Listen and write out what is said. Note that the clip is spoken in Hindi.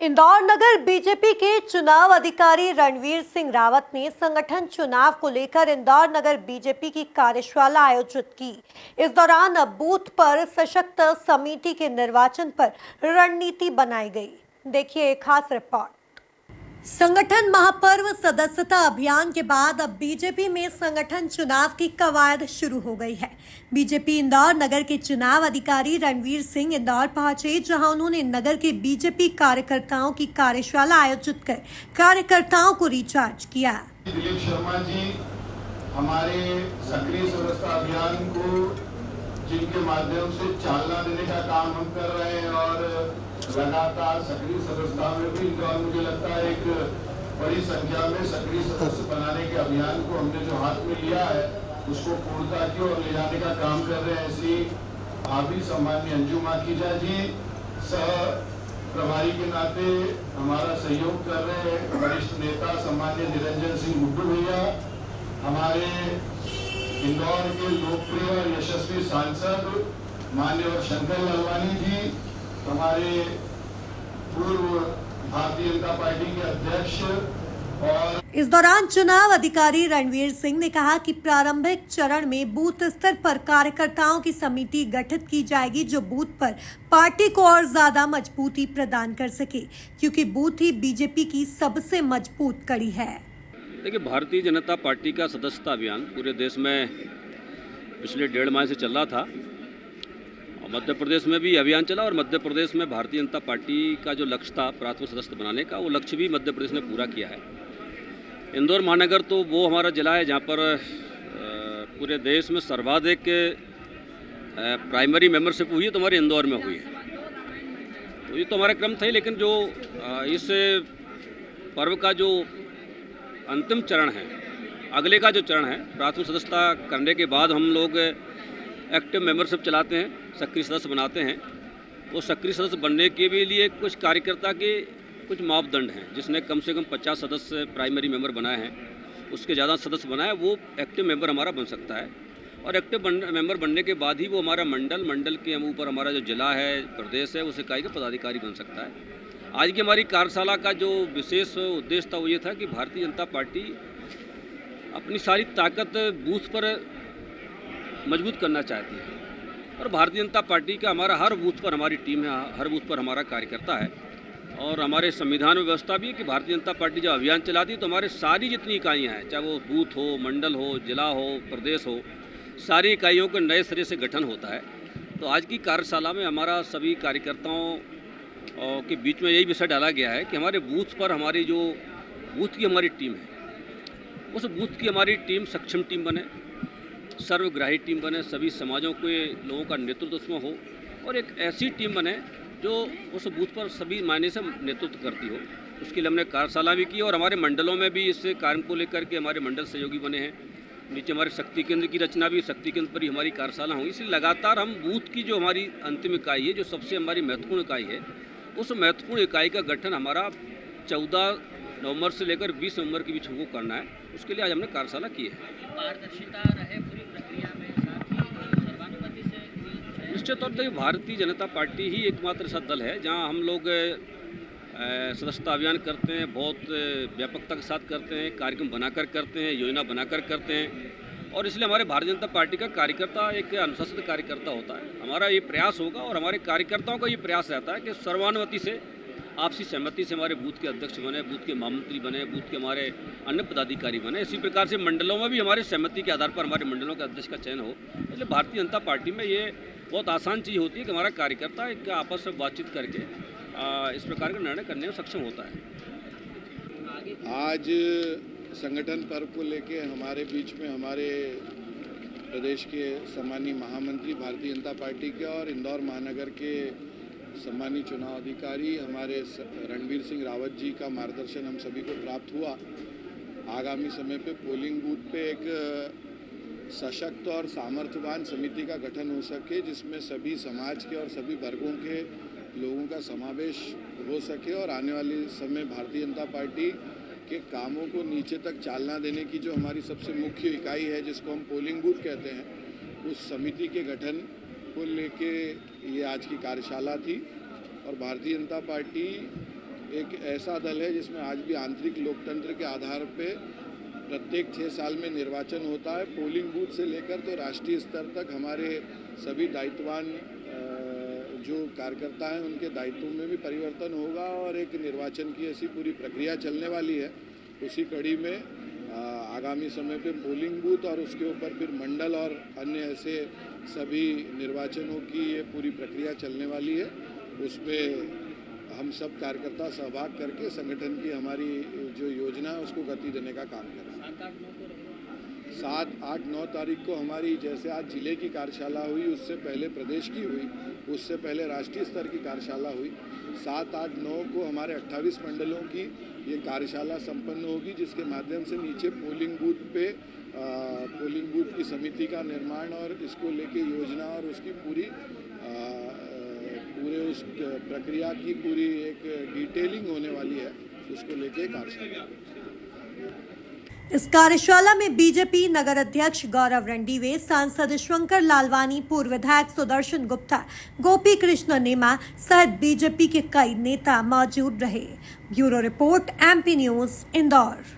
इंदौर नगर बीजेपी के चुनाव अधिकारी रणवीर सिंह रावत ने संगठन चुनाव को लेकर इंदौर नगर बीजेपी की कार्यशाला आयोजित की। इस दौरान बूथ पर सशक्त समिति के निर्वाचन पर रणनीति बनाई गई। देखिए एक खास रिपोर्ट। संगठन महापर्व सदस्यता अभियान के बाद अब बीजेपी में संगठन चुनाव की कवायद शुरू हो गई है। बीजेपी इंदौर नगर के चुनाव अधिकारी रणवीर सिंह इंदौर पहुंचे, जहां उन्होंने नगर के बीजेपी कार्यकर्ताओं की कार्यशाला आयोजित कर कार्यकर्ताओं को रिचार्ज किया। दिलीप शर्मा जी हमारे सक्रिय सदस्यता अभियान को जिनके माध्यम से चालना देने का काम हम कर रहे हैं और लगातार सक्रिय सदस्यता में भी इंदौर मुझे लगता है एक बड़ी संख्या में सक्रिय सदस्य बनाने के अभियान को हमने जो हाथ में लिया है उसको पूर्णता की ओर ले जाने का काम कर रहे हैं। ऐसी भाभी सम्माननीय अंजुम माखीजा जी सह प्रभारी के नाते हमारा सहयोग कर रहे हैं। वरिष्ठ नेता सम्माननीय निरंजन सिंह गुड्डू भैया, हमारे इंदौर के लोकप्रिय और यशस्वी सांसद माननीय शंकर लालवानी जी, हमारे पूर्व भारतीय जनता पार्टी के अध्यक्ष। और इस दौरान चुनाव अधिकारी रणवीर सिंह ने कहा कि प्रारंभिक चरण में बूथ स्तर पर कार्यकर्ताओं की समिति गठित की जाएगी, जो बूथ पर पार्टी को और ज्यादा मजबूती प्रदान कर सके, क्योंकि बूथ ही बीजेपी की सबसे मजबूत कड़ी है। देखिए, भारतीय जनता पार्टी का सदस्यता अभियान पूरे देश में पिछले 1.5 माह से चल रहा था और मध्य प्रदेश में भी अभियान चला और मध्य प्रदेश में भारतीय जनता पार्टी का जो लक्ष्य था प्राथमिक सदस्य बनाने का, वो लक्ष्य भी मध्य प्रदेश ने पूरा किया है। इंदौर महानगर तो वो हमारा जिला है जहाँ पर पूरे देश में सर्वाधिक प्राइमरी मेंबरशिप हुई है तो हमारे इंदौर में हुई है। तो ये तो हमारा क्रम था ही, लेकिन जो इस पर्व का जो अंतिम चरण है, अगले का जो चरण है, प्राथमिक सदस्यता करने के बाद हम लोग एक्टिव मेंबरशिप चलाते हैं, सक्रिय सदस्य बनाते हैं। वो सक्रिय सदस्य बनने के भी लिए कुछ कार्यकर्ता के कुछ मापदंड हैं। जिसने कम से कम 50 सदस्य प्राइमरी मेंबर बनाए हैं, उसके ज़्यादा सदस्य बनाए, वो एक्टिव मेंबर हमारा बन सकता है। और एक्टिव मेंबर बनने के बाद ही वो हमारा मंडल के ऊपर हमारा जो जिला है, प्रदेश है, उस इकाई का पदाधिकारी बन सकता है। आज की हमारी कार्यशाला का जो विशेष उद्देश्य था वो ये था कि भारतीय जनता पार्टी अपनी सारी ताकत बूथ पर मजबूत करना चाहती है और भारतीय जनता पार्टी का हमारा हर बूथ पर हमारी टीम है, हर बूथ पर हमारा कार्यकर्ता है। और हमारे संविधान में व्यवस्था भी है कि भारतीय जनता पार्टी जब अभियान चलाती है तो हमारे सारी जितनी इकाइयाँ हैं, चाहे वो बूथ हो, मंडल हो, जिला हो, प्रदेश हो, सारी इकाइयों का नए सिरे से गठन होता है। तो आज की कार्यशाला में हमारा सभी कार्यकर्ताओं के बीच में यही विषय डाला गया है कि हमारे बूथ पर हमारी जो बूथ की हमारी टीम है, उस बूथ की हमारी टीम सक्षम टीम बने, सर्वग्राही टीम बने, सभी समाजों के लोगों का नेतृत्व उसमें हो और एक ऐसी टीम बने जो उस बूथ पर सभी मायने से नेतृत्व करती हो। उसके लिए हमने कार्यशाला भी की और हमारे मंडलों में भी इस कार्य को लेकर के हमारे मंडल सहयोगी बने हैं। नीचे हमारे शक्ति केंद्र की रचना भी, शक्ति केंद्र पर ही हमारी कार्यशाला हुई। इसलिए लगातार हम बूथ की जो हमारी अंतिम इकाई है, जो सबसे हमारी महत्वपूर्ण इकाई है, उस महत्वपूर्ण इकाई का गठन हमारा 14 नवंबर से लेकर 20 नवंबर के बीच हमको करना है। उसके लिए आज हमने कार्यशाला की है। पारदर्शिता रहे पूरी प्रक्रिया में, साथ ही सर्वानुमति से। निश्चित तौर पर भारतीय जनता पार्टी ही एकमात्र ऐसा दल है जहां हम लोग सदस्यता अभियान करते हैं, बहुत व्यापकता के साथ करते हैं, कार्यक्रम बनाकर करते हैं, योजना बनाकर करते हैं। और इसलिए हमारे भारतीय जनता पार्टी का कार्यकर्ता एक अनुशासित कार्यकर्ता होता है। हमारा ये प्रयास होगा और हमारे कार्यकर्ताओं का ये प्रयास रहता है कि सर्वानुमति से, आपसी सहमति से हमारे बूथ के अध्यक्ष बने, बूथ के महामंत्री बने, बूथ के हमारे अन्य पदाधिकारी बने। इसी प्रकार से मंडलों में भी हमारे सहमति के आधार पर हमारे मंडलों के अध्यक्ष का चयन हो। इसलिए भारतीय जनता पार्टी में ये बहुत आसान चीज़ होती है कि हमारा कार्यकर्ता एक आपस में बातचीत करके इस प्रकार का निर्णय करने में सक्षम होता है। आज संगठन पर्व को लेके हमारे बीच में हमारे प्रदेश के सम्मानीय महामंत्री भारतीय जनता पार्टी के और इंदौर महानगर के सम्मानीय चुनाव अधिकारी हमारे रणवीर सिंह रावत जी का मार्गदर्शन हम सभी को प्राप्त हुआ। आगामी समय पे पोलिंग बूथ पे एक सशक्त और सामर्थ्यवान समिति का गठन हो सके, जिसमें सभी समाज के और सभी वर्गों के लोगों का समावेश हो सके और आने वाले समय भारतीय जनता पार्टी के कामों को नीचे तक चालना देने की जो हमारी सबसे मुख्य इकाई है, जिसको हम पोलिंग बूथ कहते हैं, उस समिति के गठन को लेके ये आज की कार्यशाला थी। और भारतीय जनता पार्टी एक ऐसा दल है जिसमें आज भी आंतरिक लोकतंत्र के आधार पे प्रत्येक 6 साल में निर्वाचन होता है। पोलिंग बूथ से लेकर तो राष्ट्रीय स्तर तक हमारे सभी दायित्ववान जो कार्यकर्ता हैं उनके दायित्वों में भी परिवर्तन होगा और एक निर्वाचन की ऐसी पूरी प्रक्रिया चलने वाली है। उसी कड़ी में आगामी समय पे पोलिंग बूथ और उसके ऊपर फिर मंडल और अन्य ऐसे सभी निर्वाचनों की ये पूरी प्रक्रिया चलने वाली है। उसमें हम सब कार्यकर्ता सहभाग करके संगठन की हमारी जो योजना है उसको गति देने का काम करें। 7, 8, 9 तारीख को हमारी जैसे आज जिले की कार्यशाला हुई, उससे पहले प्रदेश की हुई, उससे पहले राष्ट्रीय स्तर की कार्यशाला हुई। 7, 8, 9 को हमारे 28 मंडलों की ये कार्यशाला संपन्न होगी, जिसके माध्यम से नीचे पोलिंग बूथ पे पोलिंग बूथ की समिति का निर्माण और इसको लेके योजना और उसकी पूरे उस प्रक्रिया की पूरी एक डिटेलिंग होने वाली है, उसको लेके कार्यशाला। इस कार्यशाला में बीजेपी नगर अध्यक्ष गौरव रणदीवे, सांसद शंकर लालवानी, पूर्व विधायक सुदर्शन गुप्ता, गोपी कृष्ण नेमा सहित बीजेपी के कई नेता मौजूद रहे। Bureau report, MP news, Indore.